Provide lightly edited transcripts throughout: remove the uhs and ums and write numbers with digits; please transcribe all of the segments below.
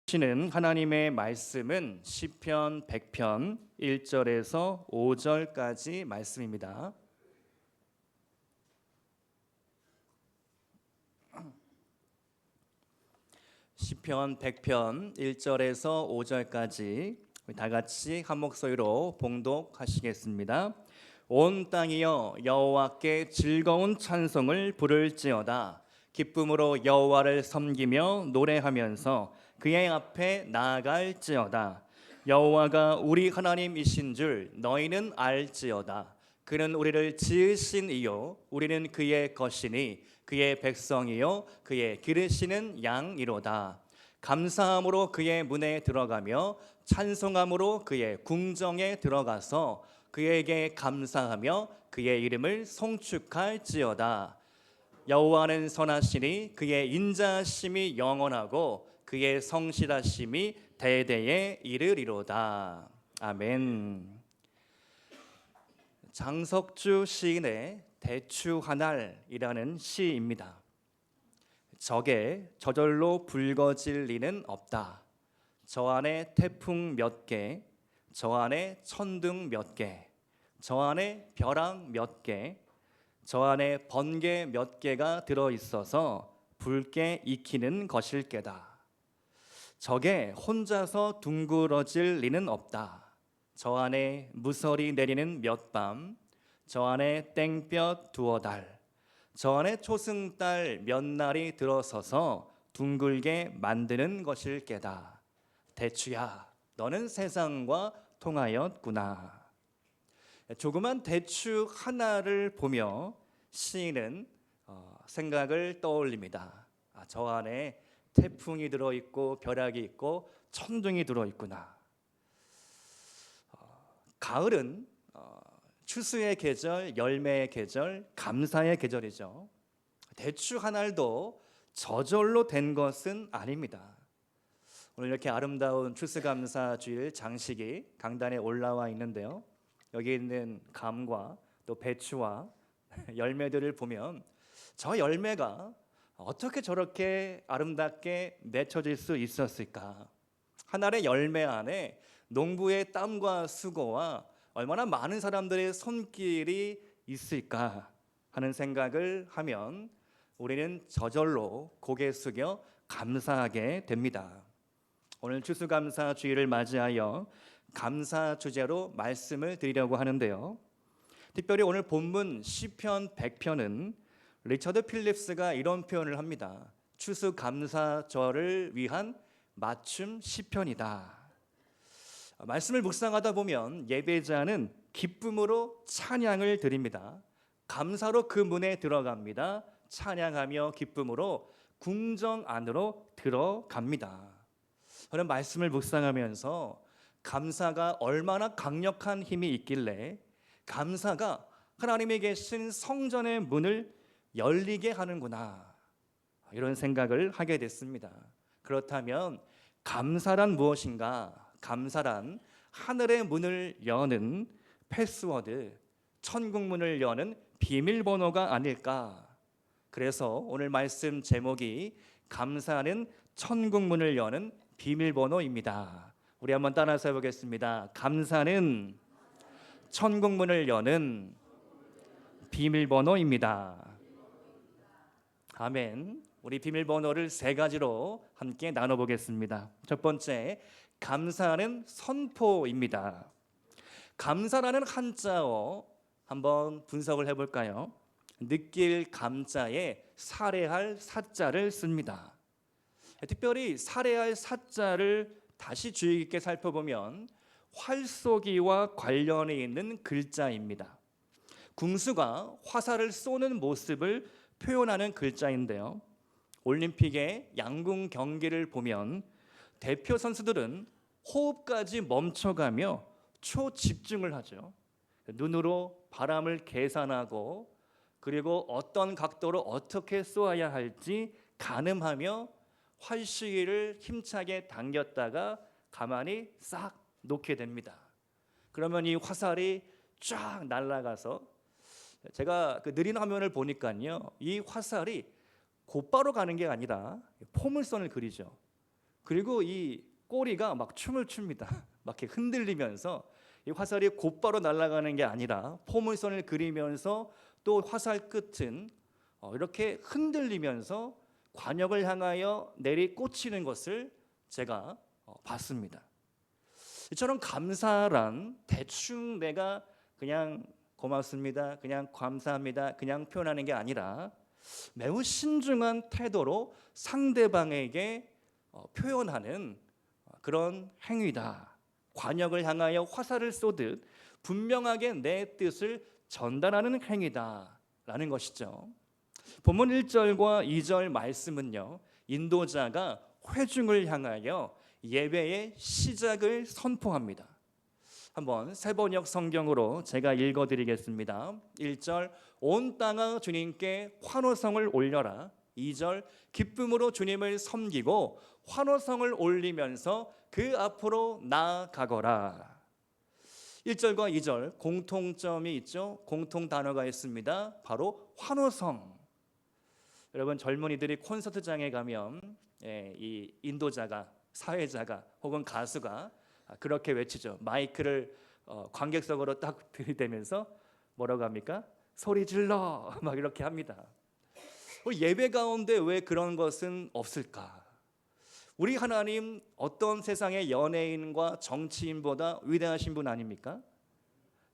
시는 하나님의 말씀은 시편 100편 1절에서 5절까지 말씀입니다. 시편 100편 1절에서 5절까지 다 같이 한 목소리로 봉독하시겠습니다. 온 땅이여 여호와께 즐거운 찬송을 부를지어다. 기쁨으로 여호와를 섬기며 노래하면서 그의 앞에 나아갈지어다. 여호와가 우리 하나님이신 줄 너희는 알지어다. 그는 우리를 지으신 이요 우리는 그의 것이니 그의 백성이요 그의 기르시는 양이로다. 감사함으로 그의 문에 들어가며 찬송함으로 그의 궁정에 들어가서 그에게 감사하며 그의 이름을 송축할지어다. 여호와는 선하시니 그의 인자하심이 영원하고 그의 성실하심이 대대에 이르리로다. 아멘. 장석주 시인의 대추 한 알이라는 시입니다. 적에 저절로 붉어질 리는 없다. 저 안에 태풍 몇 개, 저 안에 천둥 몇 개, 저 안에 벼락 몇 개, 저 안에 번개 몇 개가 들어있어서 붉게 익히는 것일 게다. 적에 혼자서 둥그러질 리는 없다. 저 안에 무설이 내리는 몇 밤, 저 안에 땡볕 두어 달, 저 안에 초승달 몇 날이 들어서서 둥글게 만드는 것일 게다. 대추야, 너는 세상과 통하였구나. 조그만 대추 하나를 보며 시인은 생각을 떠올립니다. 저 안에 태풍이 들어있고 벼락이 있고 천둥이 들어있구나. 가을은 추수의 계절, 열매의 계절, 감사의 계절이죠. 대추 한 알도 저절로 된 것은 아닙니다. 오늘 이렇게 아름다운 추수감사주일 장식이 강단에 올라와 있는데요. 여기 있는 감과 또 배추와 열매들을 보면 저 열매가 어떻게 저렇게 아름답게 맺혀질 수 있었을까? 한 알의 열매 안에 농부의 땀과 수고와 얼마나 많은 사람들의 손길이 있을까 하는 생각을 하면 우리는 저절로 고개 숙여 감사하게 됩니다. 오늘 추수감사 주일을 맞이하여 감사 주제로 말씀을 드리려고 하는데요. 특별히 오늘 본문 시편 100편은 리처드 필립스가 이런 표현을 합니다. 추수감사절을 위한 맞춤 시편이다. 말씀을 묵상하다 보면 예배자는 기쁨으로 찬양을 드립니다. 감사로 그 문에 들어갑니다. 찬양하며 기쁨으로 궁정 안으로 들어갑니다. 저는 말씀을 묵상하면서 감사가 얼마나 강력한 힘이 있길래 감사가 하나님이 계신 성전의 문을 열리게 하는구나, 이런 생각을 하게 됐습니다. 그렇다면 감사란 무엇인가? 감사란 하늘의 문을 여는 패스워드, 천국문을 여는 비밀번호가 아닐까? 그래서 오늘 말씀 제목이 감사는 천국문을 여는 비밀번호입니다. 우리 한번 따라서 해보겠습니다. 감사는 천국문을 여는 비밀번호입니다. 아멘. 우리 비밀번호를 세 가지로 함께 나눠보겠습니다. 첫 번째, 감사는 선포입니다. 감사라는 한자어 한번 분석을 해볼까요? 느낄 감자에 살해할 사자를 씁니다. 특별히 살해할 사자를 다시 주의 깊게 살펴보면 활쏘기와 관련이 있는 글자입니다. 궁수가 화살을 쏘는 모습을 표현하는 글자인데요. 올림픽의 양궁 경기를 보면 대표 선수들은 호흡까지 멈춰가며 초집중을 하죠. 눈으로 바람을 계산하고 그리고 어떤 각도로 어떻게 쏘아야 할지 가늠하며 활시위를 힘차게 당겼다가 가만히 싹 놓게 됩니다. 그러면 이 화살이 쫙 날아가서, 제가 그 느린 화면을 보니까요, 이 화살이 곧바로 가는 게 아니라 포물선을 그리죠. 그리고 이 꼬리가 막 춤을 춥니다. 막 이렇게 흔들리면서 이 화살이 곧바로 날아가는 게 아니라 포물선을 그리면서 또 화살 끝은 이렇게 흔들리면서 관역을 향하여 내리 꽂히는 것을 제가 봤습니다. 이처럼 감사란 대충 내가 그냥 고맙습니다, 그냥 감사합니다, 그냥 표현하는 게 아니라 매우 신중한 태도로 상대방에게 표현하는 그런 행위다. 관역을 향하여 화살을 쏘듯 분명하게 내 뜻을 전달하는 행위다라는 것이죠. 본문 1절과 2절 말씀은요, 인도자가 회중을 향하여 예배의 시작을 선포합니다. 한번 세번역 성경으로 제가 읽어드리겠습니다. 1절 온 땅아 주님께 환호성을 올려라. 2절 기쁨으로 주님을 섬기고 환호성을 올리면서 그 앞으로 나아가거라. 1절과 2절 공통점이 있죠. 공통 단어가 있습니다. 바로 환호성. 여러분 젊은이들이 콘서트장에 가면 이 인도자가, 사회자가 혹은 가수가 그렇게 외치죠. 마이크를 관객석으로 딱 들이대면서 뭐라고 합니까? 소리 질러 막 이렇게 합니다. 예배 가운데 왜 그런 것은 없을까? 우리 하나님 어떤 세상의 연예인과 정치인보다 위대하신 분 아닙니까?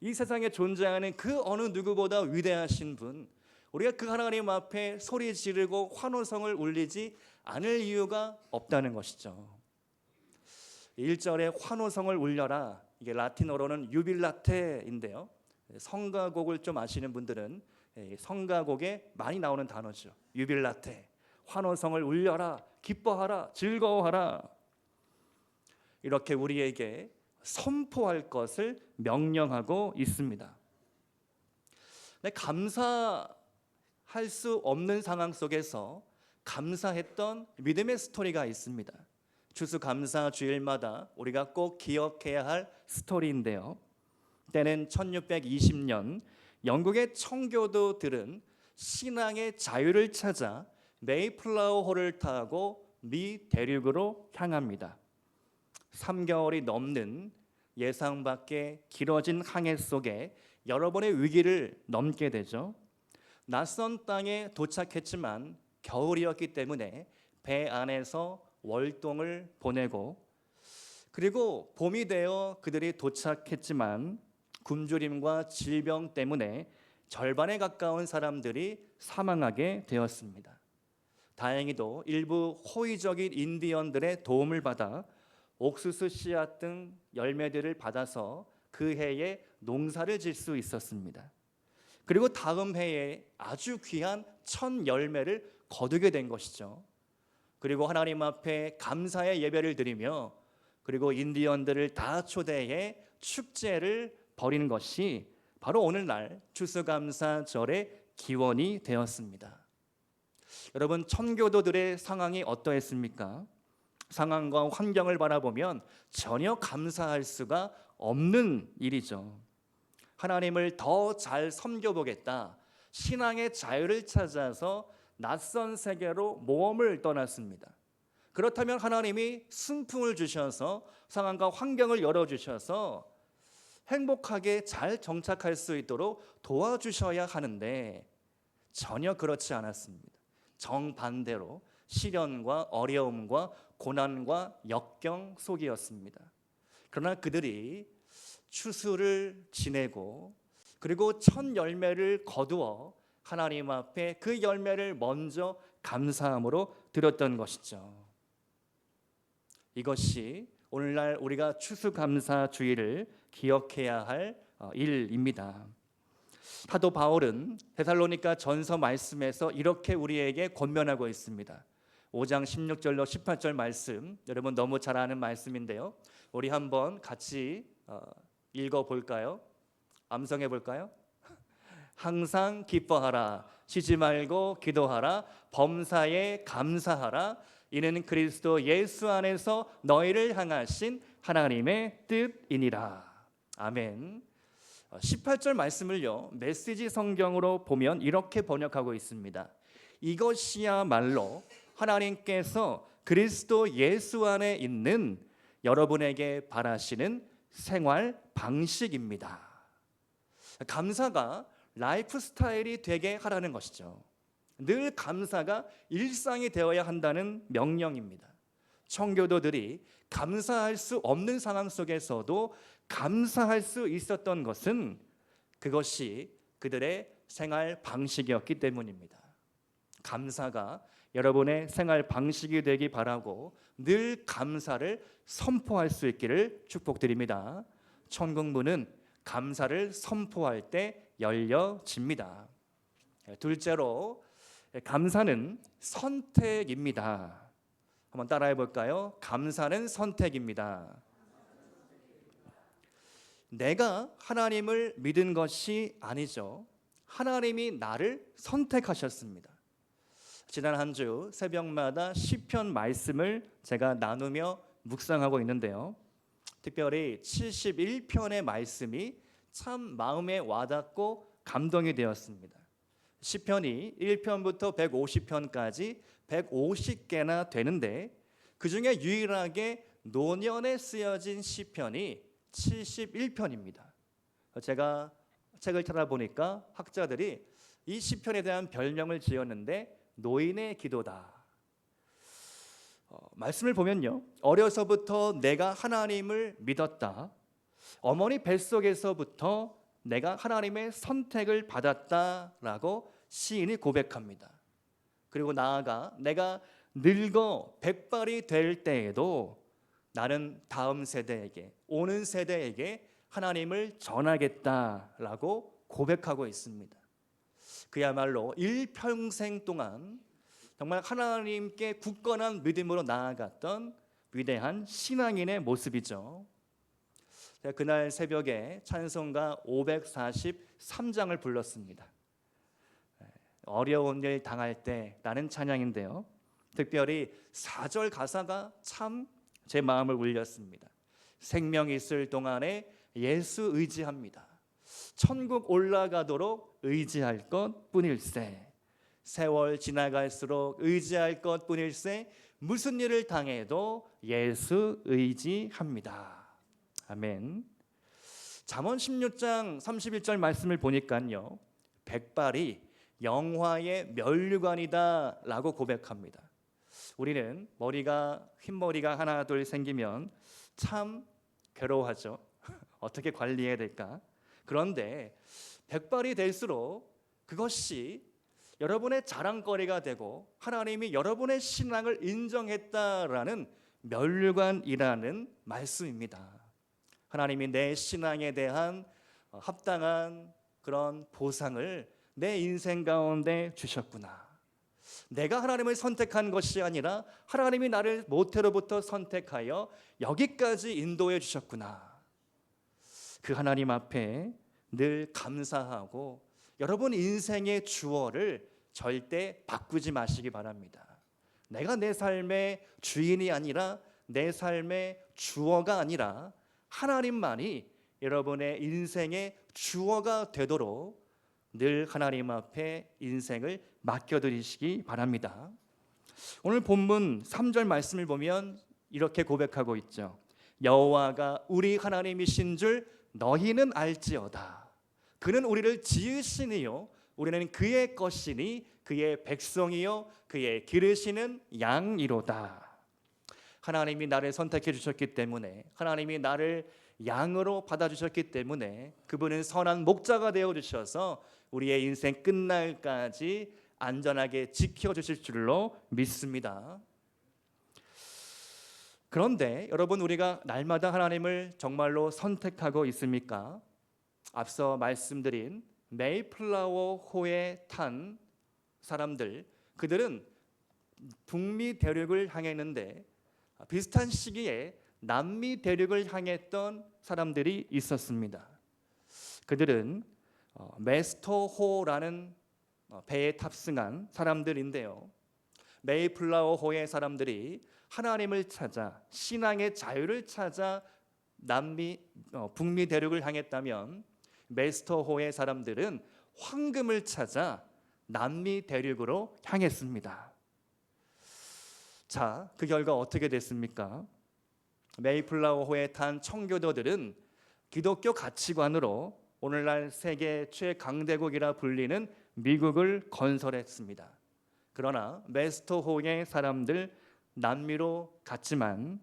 이 세상에 존재하는 그 어느 누구보다 위대하신 분, 우리가 그 하나님 앞에 소리 지르고 환호성을 울리지 않을 이유가 없다는 것이죠. 1절에 환호성을 울려라, 이게 라틴어로는 유빌라테인데요, 성가곡을 좀 아시는 분들은 성가곡에 많이 나오는 단어죠. 유빌라테, 환호성을 울려라, 기뻐하라, 즐거워하라. 이렇게 우리에게 선포할 것을 명령하고 있습니다. 감사할 수 없는 상황 속에서 감사했던 믿음의 스토리가 있습니다. 추수감사 주일마다 우리가 꼭 기억해야 할 스토리인데요, 때는 1620년 영국의 청교도들은 신앙의 자유를 찾아 메이플라워호를 타고 미 대륙으로 향합니다. 3개월이 넘는 예상 밖의 길어진 항해 속에 여러 번의 위기를 넘게 되죠. 낯선 땅에 도착했지만 겨울이었기 때문에 배 안에서 월동을 보내고, 그리고 봄이 되어 그들이 도착했지만 굶주림과 질병 때문에 절반에 가까운 사람들이 사망하게 되었습니다. 다행히도 일부 호의적인 인디언들의 도움을 받아 옥수수 씨앗 등 열매들을 받아서 그 해에 농사를 질 수 있었습니다. 그리고 다음 해에 아주 귀한 첫 열매를 거두게 된 것이죠. 그리고 하나님 앞에 감사의 예배를 드리며, 그리고 인디언들을 다 초대해 축제를 벌이는 것이 바로 오늘날 추수감사절의 기원이 되었습니다. 여러분, 청교도들의 상황이 어떠했습니까? 상황과 환경을 바라보면 전혀 감사할 수가 없는 일이죠. 하나님을 더 잘 섬겨보겠다, 신앙의 자유를 찾아서 낯선 세계로 모험을 떠났습니다. 그렇다면 하나님이 순풍을 주셔서 상황과 환경을 열어주셔서 행복하게 잘 정착할 수 있도록 도와주셔야 하는데 전혀 그렇지 않았습니다. 정반대로 시련과 어려움과 고난과 역경 속이었습니다. 그러나 그들이 추수를 지내고 그리고 첫 열매를 거두어 하나님 앞에 그 열매를 먼저 감사함으로 드렸던 것이죠. 이것이 오늘날 우리가 추수감사주의를 기억해야 할 일입니다. 사도 바울은 데살로니가 전서 말씀에서 이렇게 우리에게 권면하고 있습니다. 5장 16절로 18절 말씀, 여러분 너무 잘 아는 말씀인데요, 우리 한번 같이 읽어볼까요? 암송해 볼까요? 항상 기뻐하라, 쉬지 말고 기도하라, 범사에 감사하라, 이는 그리스도 예수 안에서 너희를 향하신 하나님의 뜻이니라. 아멘. 18절 말씀을요, 메시지 성경으로 보면 이렇게 번역하고 있습니다. 이것이야말로 하나님께서 그리스도 예수 안에 있는 여러분에게 바라시는 생활 방식입니다. 감사가 라이프 스타일이 되게 하라는 것이죠. 늘 감사가 일상이 되어야 한다는 명령입니다. 청교도들이 감사할 수 없는 상황 속에서도 감사할 수 있었던 것은 그것이 그들의 생활 방식이었기 때문입니다. 감사가 여러분의 생활 방식이 되기 바라고 늘 감사를 선포할 수 있기를 축복드립니다. 천국문은 감사를 선포할 때 열려집니다. 둘째로, 감사는 선택입니다. 한번 따라해 볼까요? 감사는 선택입니다. 내가 하나님을 믿은 것이 아니죠. 하나님이 나를 선택하셨습니다. 지난 한 주 새벽마다 시편 말씀을 제가 나누며 묵상하고 있는데요. 특별히 71편의 말씀이 참 마음에 와닿고 감동이 되었습니다. 시편이 1편부터 150편까지 150개나 되는데 그중에 유일하게 노년에 쓰여진 시편이 71편입니다. 제가 책을 찾아보니까 학자들이 이 시편에 대한 별명을 지었는데 노인의 기도다. 말씀을 보면요, 어려서부터 내가 하나님을 믿었다. 어머니 뱃속에서부터 내가 하나님의 선택을 받았다라고 시인이 고백합니다. 그리고 나아가 내가 늙어 백발이 될 때에도 나는 다음 세대에게, 오는 세대에게 하나님을 전하겠다라고 고백하고 있습니다. 그야말로 일평생 동안 정말 하나님께 굳건한 믿음으로 나아갔던 위대한 신앙인의 모습이죠. 제가 그날 새벽에 찬송가 543장을 불렀습니다. 어려운 일 당할 때 라는 찬양인데요, 특별히 4절 가사가 참 제 마음을 울렸습니다. 생명 있을 동안에 예수 의지합니다. 천국 올라가도록 의지할 것 뿐일세. 세월 지나갈수록 의지할 것 뿐일세. 무슨 일을 당해도 예수 의지합니다. 아멘. 잠언 16장 31절 말씀을 보니까요, 백발이 영화의 면류관이다 라고 고백합니다. 우리는 흰머리가 하나 둘 생기면 참 괴로워하죠. 어떻게 관리해야 될까? 그런데 백발이 될수록 그것이 여러분의 자랑거리가 되고 하나님이 여러분의 신앙을 인정했다라는 면류관이라는 말씀입니다. 하나님이 내 신앙에 대한 합당한 그런 보상을 내 인생 가운데 주셨구나. 내가 하나님을 선택한 것이 아니라 하나님이 나를 모태로부터 선택하여 여기까지 인도해 주셨구나. 그 하나님 앞에 늘 감사하고 여러분 인생의 주어를 절대 바꾸지 마시기 바랍니다. 내가 내 삶의 주인이 아니라 내 삶의 주어가 아니라 하나님만이 여러분의 인생의 주어가 되도록 늘 하나님 앞에 인생을 맡겨드리시기 바랍니다. 오늘 본문 3절 말씀을 보면 이렇게 고백하고 있죠. 여호와가 우리 하나님이신 줄 너희는 알지어다. 그는 우리를 지으시니요 우리는 그의 것이니 그의 백성이요 그의 기르시는 양이로다. 하나님이 나를 선택해 주셨기 때문에, 하나님이 나를 양으로 받아주셨기 때문에 그분은 선한 목자가 되어주셔서 우리의 인생 끝날까지 안전하게 지켜주실 줄로 믿습니다. 그런데 여러분, 우리가 날마다 하나님을 정말로 선택하고 있습니까? 앞서 말씀드린 메이플라워 호에 탄 사람들, 그들은 북미 대륙을 향했는데 비슷한 시기에 남미 대륙을 향했던 사람들이 있었습니다. 그들은 메스터호라는 배에 탑승한 사람들인데요, 메이플라워호의 사람들이 하나님을 찾아 신앙의 자유를 찾아 북미 대륙을 향했다면 메스터호의 사람들은 황금을 찾아 남미 대륙으로 향했습니다. 자, 그 결과 어떻게 됐습니까? 메이플라워호에 탄 청교도들은 기독교 가치관으로 오늘날 세계 최강대국이라 불리는 미국을 건설했습니다. 그러나 메스터호의 사람들 남미로 갔지만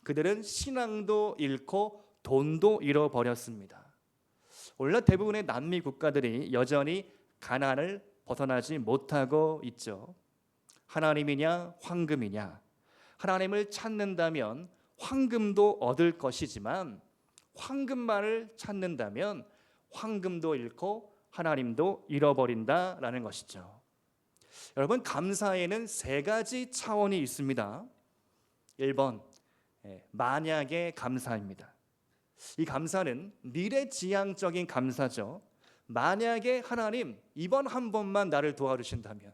그들은 신앙도 잃고 돈도 잃어버렸습니다. 오늘날 대부분의 남미 국가들이 여전히 가난을 벗어나지 못하고 있죠. 하나님이냐 황금이냐. 하나님을 찾는다면 황금도 얻을 것이지만 황금만을 찾는다면 황금도 잃고 하나님도 잃어버린다라는 것이죠. 여러분, 감사에는 세 가지 차원이 있습니다. 1번, 만약의 감사입니다. 이 감사는 미래지향적인 감사죠. 만약에 하나님 이번 한 번만 나를 도와주신다면,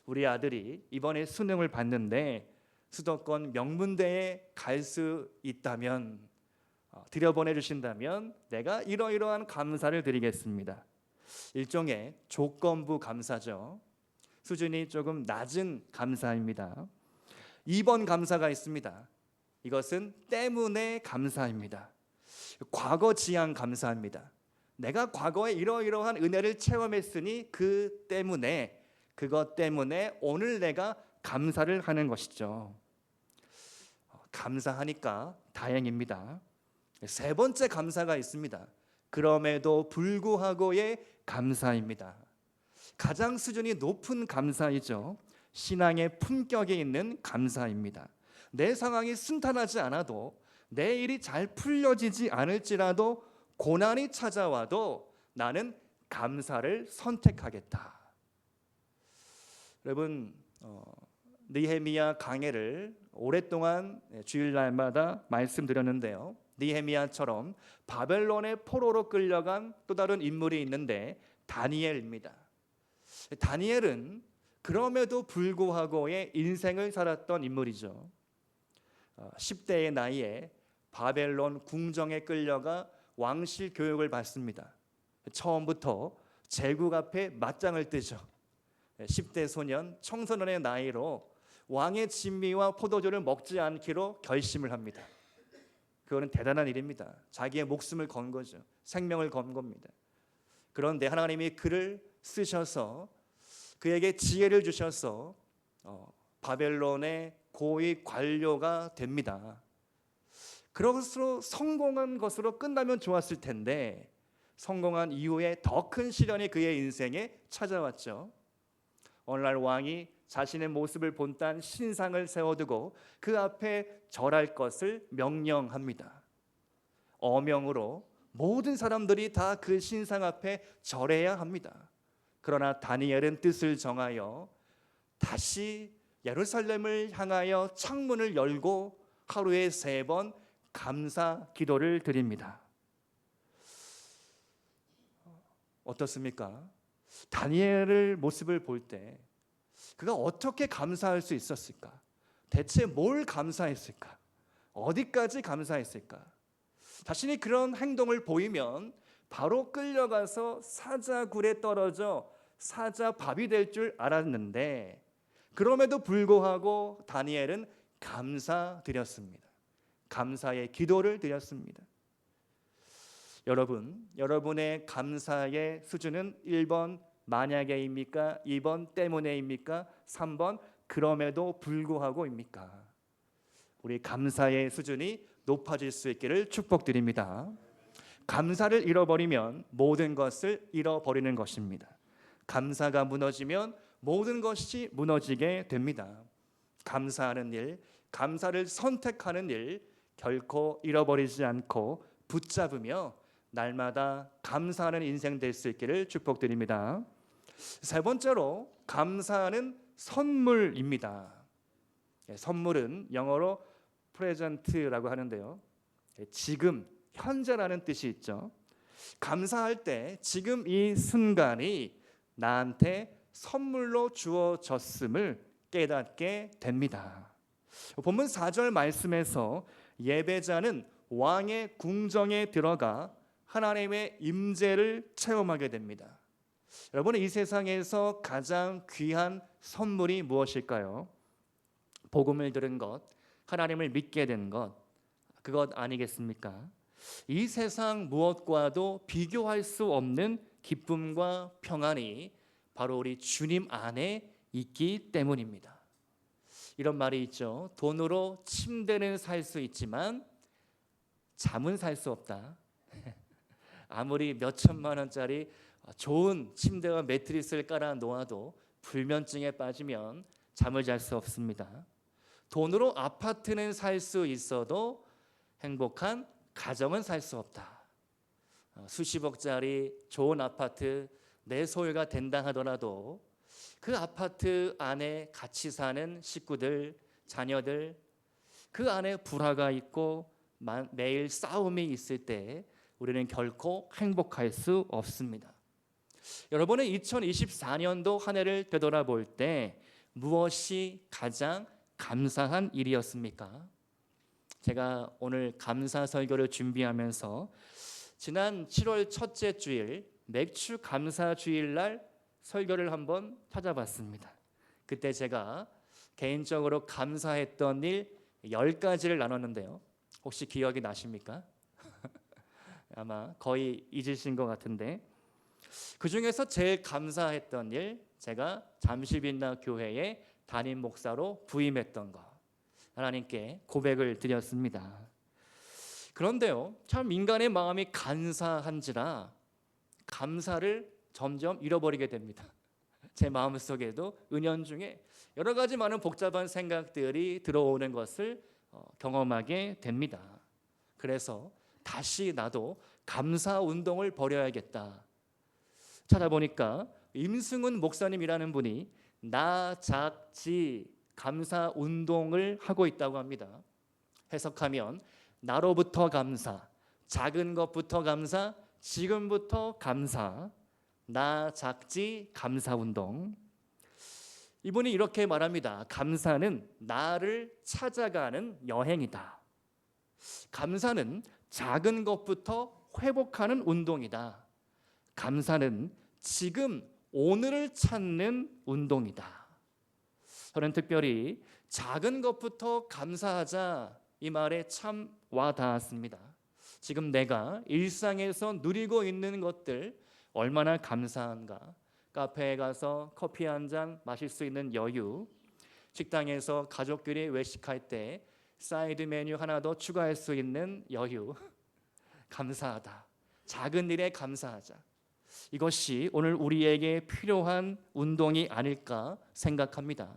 우리 아들이 이번에 수능을 봤는데 수도권 명문대에 갈 수 있다면, 들여보내주신다면 내가 이러이러한 감사를 드리겠습니다. 일종의 조건부 감사죠. 수준이 조금 낮은 감사입니다. 2번 감사가 있습니다. 이것은 때문에 감사입니다. 과거지향 감사입니다. 내가 과거에 이러이러한 은혜를 체험했으니 그것 때문에 오늘 내가 감사를 하는 것이죠. 감사하니까 다행입니다. 세 번째 감사가 있습니다. 그럼에도 불구하고의 감사입니다. 가장 수준이 높은 감사이죠. 신앙의 품격이 있는 감사입니다. 내 상황이 순탄하지 않아도, 내 일이 잘 풀려지지 않을지라도, 고난이 찾아와도 나는 감사를 선택하겠다. 여러분, 느헤미야 강해를 오랫동안 주일날마다 말씀드렸는데요. 느헤미야처럼 바벨론의 포로로 끌려간 또 다른 인물이 있는데 다니엘입니다. 다니엘은 그럼에도 불구하고의 인생을 살았던 인물이죠. 10대의 나이에 바벨론 궁정에 끌려가 왕실 교육을 받습니다. 처음부터 제국 앞에 맞짱을 뜨죠. 10대 소년, 청소년의 나이로 왕의 진미와 포도주를 먹지 않기로 결심을 합니다. 그거는 대단한 일입니다. 자기의 목숨을 건 거죠. 생명을 건 겁니다. 그런데 하나님이 그를 쓰셔서 그에게 지혜를 주셔서 바벨론의 고위 관료가 됩니다. 그것으로 성공한 것으로 끝나면 좋았을 텐데 성공한 이후에 더 큰 시련이 그의 인생에 찾아왔죠. 오늘날 왕이 자신의 모습을 본딴 신상을 세워두고 그 앞에 절할 것을 명령합니다. 어명으로 모든 사람들이 다 그 신상 앞에 절해야 합니다. 그러나 다니엘은 뜻을 정하여 다시 예루살렘을 향하여 창문을 열고 하루에 3번 감사 기도를 드립니다. 어떻습니까? 다니엘의 모습을 볼 때 그가 어떻게 감사할 수 있었을까? 대체 뭘 감사했을까? 어디까지 감사했을까? 자신이 그런 행동을 보이면 바로 끌려가서 사자굴에 떨어져 사자밥이 될 줄 알았는데 그럼에도 불구하고 다니엘은 감사드렸습니다. 감사의 기도를 드렸습니다. 여러분, 여러분의 감사의 수준은 1번 만약에입니까? 2번 때문에입니까? 3번 그럼에도 불구하고입니까? 우리 감사의 수준이 높아질 수 있기를 축복드립니다. 감사를 잃어버리면 모든 것을 잃어버리는 것입니다. 감사가 무너지면 모든 것이 무너지게 됩니다. 감사하는 일, 감사를 선택하는 일 결코 잃어버리지 않고 붙잡으며 날마다 감사하는 인생 될 수 있기를 축복드립니다. 세 번째로 감사는 선물입니다. 선물은 영어로 프레젠트라고 하는데요. 지금, 현재라는 뜻이 있죠. 감사할 때 지금 이 순간이 나한테 선물로 주어졌음을 깨닫게 됩니다. 본문 4절 말씀에서 예배자는 왕의 궁정에 들어가 하나님의 임재를 체험하게 됩니다. 여러분, 이 세상에서 가장 귀한 선물이 무엇일까요? 복음을 들은 것, 하나님을 믿게 된 것, 그것 아니겠습니까? 이 세상 무엇과도 비교할 수 없는 기쁨과 평안이 바로 우리 주님 안에 있기 때문입니다. 이런 말이 있죠. 돈으로 침대는 살 수 있지만 잠은 살 수 없다. 아무리 몇 천만 원짜리 좋은 침대와 매트리스를 깔아 놓아도 불면증에 빠지면 잠을 잘 수 없습니다. 돈으로 아파트는 살 수 있어도 행복한 가정은 살 수 없다. 수십억짜리 좋은 아파트 내 소유가 된다 하더라도 그 아파트 안에 같이 사는 식구들, 자녀들, 그 안에 불화가 있고 매일 싸움이 있을 때 우리는 결코 행복할 수 없습니다. 여러분의 2024년도 한 해를 되돌아볼 때 무엇이 가장 감사한 일이었습니까? 제가 오늘 감사 설교를 준비하면서 지난 7월 첫째 주일 맥주 감사 주일날 설교를 한번 찾아봤습니다. 그때 제가 개인적으로 감사했던 일 10가지를 나눴는데요. 혹시 기억이 나십니까? 아마 거의 잊으신 것 같은데, 그 중에서 제일 감사했던 일, 제가 잠실빛나 교회에 담임 목사로 부임했던 것, 하나님께 고백을 드렸습니다. 그런데요, 참 인간의 마음이 간사한지라 감사를 점점 잃어버리게 됩니다. 제 마음속에도 은연중에 여러 가지 많은 복잡한 생각들이 들어오는 것을 경험하게 됩니다. 그래서 다시 나도 감사 운동을 벌여야겠다. 찾아보니까 임승훈 목사님이라는 분이 나작지 감사 운동을 하고 있다고 합니다. 해석하면 나로부터 감사, 작은 것부터 감사, 지금부터 감사, 나작지 감사 운동. 이분이 이렇게 말합니다. 감사는 나를 찾아가는 여행이다. 감사는 작은 것부터 회복하는 운동이다. 감사는 지금 오늘을 찾는 운동이다. 저는 특별히 작은 것부터 감사하자 이 말에 참 와닿았습니다. 지금 내가 일상에서 누리고 있는 것들 얼마나 감사한가. 카페에 가서 커피 한 잔 마실 수 있는 여유, 식당에서 가족끼리 외식할 때 사이드 메뉴 하나 더 추가할 수 있는 여유, 감사하다. 작은 일에 감사하자. 이것이 오늘 우리에게 필요한 운동이 아닐까 생각합니다.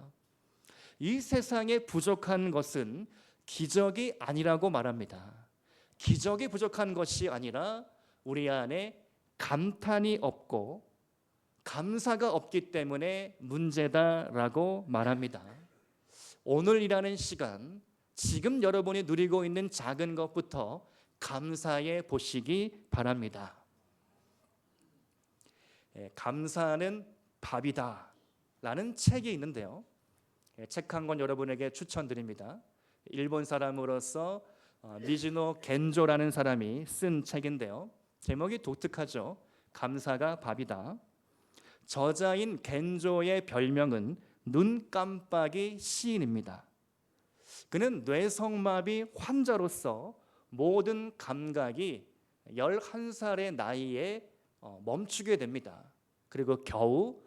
이 세상에 부족한 것은 기적이 아니라고 말합니다. 기적이 부족한 것이 아니라 우리 안에 감탄이 없고 감사가 없기 때문에 문제다라고 말합니다. 오늘이라는 시간, 지금 여러분이 누리고 있는 작은 것부터 감사해 보시기 바랍니다. 감사는 밥이다 라는 책이 있는데요, 책 한 권 여러분에게 추천드립니다. 일본 사람으로서 미즈노 겐조라는 사람이 쓴 책인데요, 제목이 독특하죠. 감사가 밥이다. 저자인 겐조의 별명은 눈 깜빡이 시인입니다. 그는 뇌성마비 환자로서 모든 감각이 11살의 나이에 멈추게 됩니다. 그리고 겨우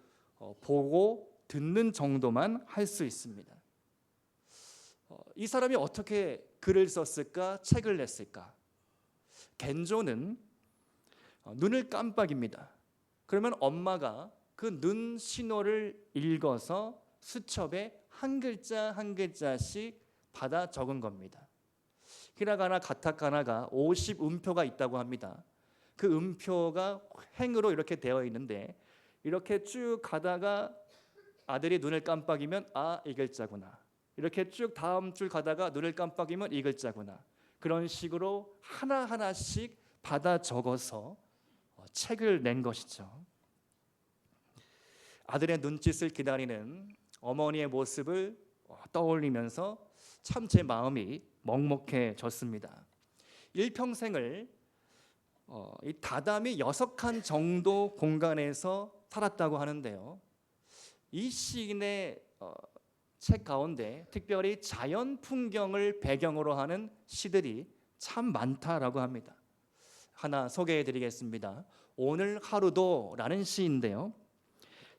보고 듣는 정도만 할 수 있습니다. 이 사람이 어떻게 글을 썼을까, 책을 냈을까? 겐조는 눈을 깜빡입니다. 그러면 엄마가 그 눈 신호를 읽어서 수첩에 한 글자 한 글자씩 받아 적은 겁니다. 히라가나 가타카나가 50음표가 있다고 합니다. 그 음표가 행으로 이렇게 되어 있는데 이렇게 쭉 가다가 아들이 눈을 깜빡이면 아, 이 글자구나. 이렇게 쭉 다음 줄 가다가 눈을 깜빡이면 이 글자구나. 그런 식으로 하나하나씩 받아 적어서 책을 낸 것이죠. 아들의 눈짓을 기다리는 어머니의 모습을 떠올리면서 참 제 마음이 먹먹해졌습니다. 일평생을 이 다다미 6칸 정도 공간에서 살았다고 하는데요, 이 시인의 책 가운데 특별히 자연 풍경을 배경으로 하는 시들이 참 많다라고 합니다. 하나 소개해 드리겠습니다. 오늘 하루도 라는 시인데요.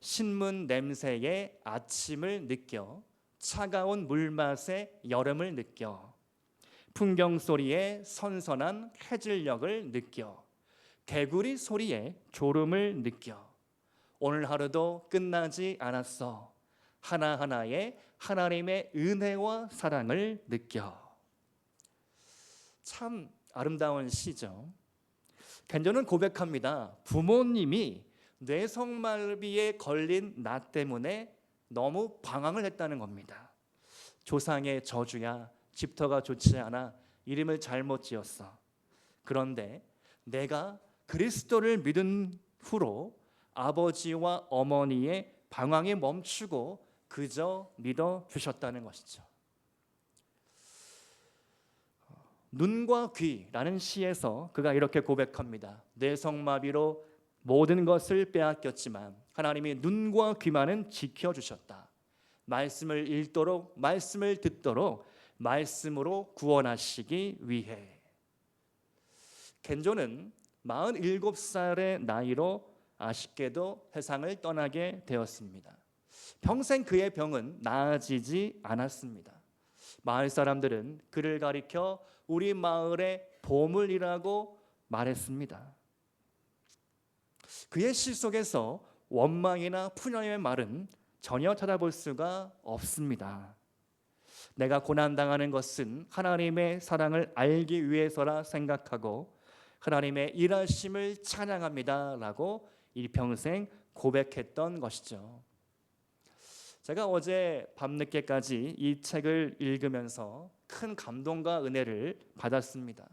신문 냄새에 아침을 느껴, 차가운 물맛에 여름을 느껴, 풍경 소리에 선선한 해질녘을 느껴, 개구리 소리에 졸음을 느껴, 오늘 하루도 끝나지 않았어, 하나하나의 하나님의 은혜와 사랑을 느껴. 참 아름다운 시죠. 겐조는 고백합니다. 부모님이 뇌성마비에 걸린 나 때문에 너무 방황을 했다는 겁니다. 조상의 저주야, 집터가 좋지 않아, 이름을 잘못 지었어. 그런데 내가 그리스도를 믿은 후로 아버지와 어머니의 방황이 멈추고 그저 믿어 주셨다는 것이죠. 눈과 귀라는 시에서 그가 이렇게 고백합니다. 뇌성마비로 모든 것을 빼앗겼지만 하나님이 눈과 귀만은 지켜주셨다. 말씀을 읽도록, 말씀을 듣도록 말씀으로 구원하시기 위해. 겐조는 47살의 나이로 아쉽게도 세상을 떠나게 되었습니다. 평생 그의 병은 나아지지 않았습니다. 마을 사람들은 그를 가리켜 우리 마을의 보물이라고 말했습니다. 그의 시 속에서 원망이나 푸념의 말은 전혀 찾아볼 수가 없습니다. 내가 고난당하는 것은 하나님의 사랑을 알기 위해서라 생각하고 하나님의 일하심을 찬양합니다 라고 일평생 고백했던 것이죠. 제가 어제 밤늦게까지 이 책을 읽으면서 큰 감동과 은혜를 받았습니다.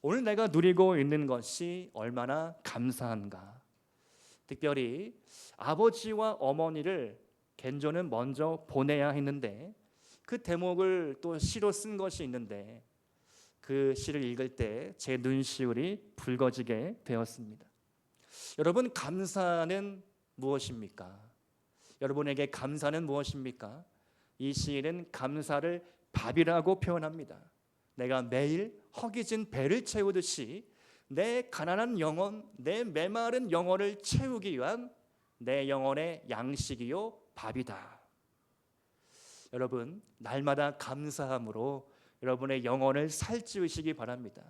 오늘 내가 누리고 있는 것이 얼마나 감사한가. 특별히 아버지와 어머니를 겐조는 먼저 보내야 했는데 그 대목을 또 시로 쓴 것이 있는데 그 시를 읽을 때 제 눈시울이 붉어지게 되었습니다. 여러분, 감사는 무엇입니까? 여러분에게 감사는 무엇입니까? 이 시인은 감사를 밥이라고 표현합니다. 내가 매일 허기진 배를 채우듯이 내 가난한 영혼, 내 메마른 영혼을 채우기 위한 내 영혼의 양식이요 밥이다. 여러분, 날마다 감사함으로 여러분의 영혼을 살찌우시기 바랍니다.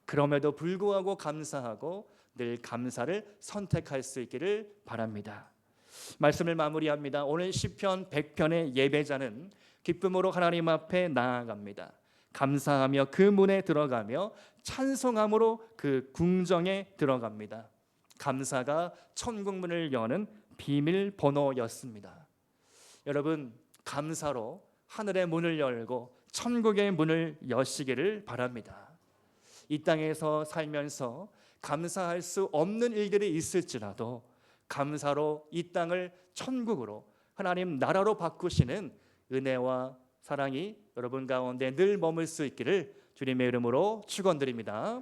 그럼에도 불구하고 감사하고 늘 감사를 선택할 수 있기를 바랍니다. 말씀을 마무리합니다. 오늘 시편 100편의 예배자는 기쁨으로 하나님 앞에 나아갑니다. 감사하며 그 문에 들어가며 찬송함으로 그 궁정에 들어갑니다. 감사가 천국 문을 여는 비밀번호였습니다. 여러분, 감사로 하늘의 문을 열고 천국의 문을 여시기를 바랍니다. 이 땅에서 살면서 감사할 수 없는 일들이 있을지라도 감사로 이 땅을 천국으로, 하나님 나라로 바꾸시는 은혜와 사랑이 여러분 가운데 늘 머물 수 있기를 주님의 이름으로 축원드립니다.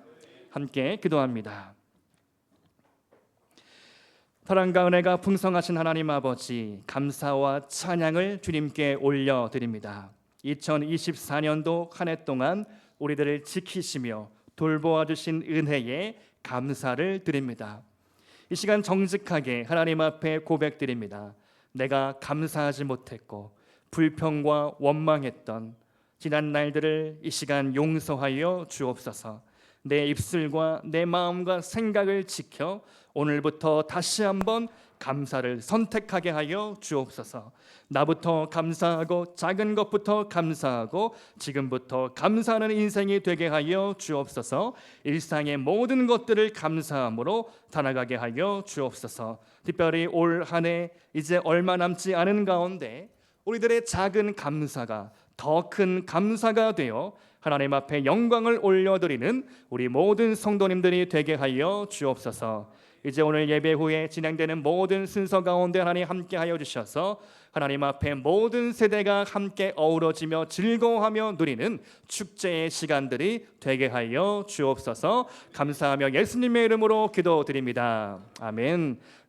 함께 기도합니다. 사랑과 은혜가 풍성하신 하나님 아버지, 감사와 찬양을 주님께 올려드립니다. 2024년도 한 해 동안 우리들을 지키시며 돌보아 주신 은혜에 감사를 드립니다. 이 시간 정직하게 하나님 앞에 고백드립니다. 내가 감사하지 못했고 불평과 원망했던 지난 날들을 이 시간 용서하여 주옵소서. 내 입술과 내 마음과 생각을 지켜 오늘부터 다시 한번 감사를 선택하게 하여 주옵소서. 나부터 감사하고 작은 것부터 감사하고 지금부터 감사하는 인생이 되게 하여 주옵소서. 일상의 모든 것들을 감사함으로 살아가게 하여 주옵소서. 특별히 올 한 해 이제 얼마 남지 않은 가운데 우리들의 작은 감사가 더 큰 감사가 되어 하나님 앞에 영광을 올려드리는 우리 모든 성도님들이 되게 하여 주옵소서. 이제 오늘 예배 후에 진행되는 모든 순서 가운데 하나님 함께 하여 주셔서 하나님 앞에 모든 세대가 함께 어우러지며 즐거워하며 누리는 축제의 시간들이 되게 하여 주옵소서. 감사하며 예수님의 이름으로 기도드립니다. 아멘.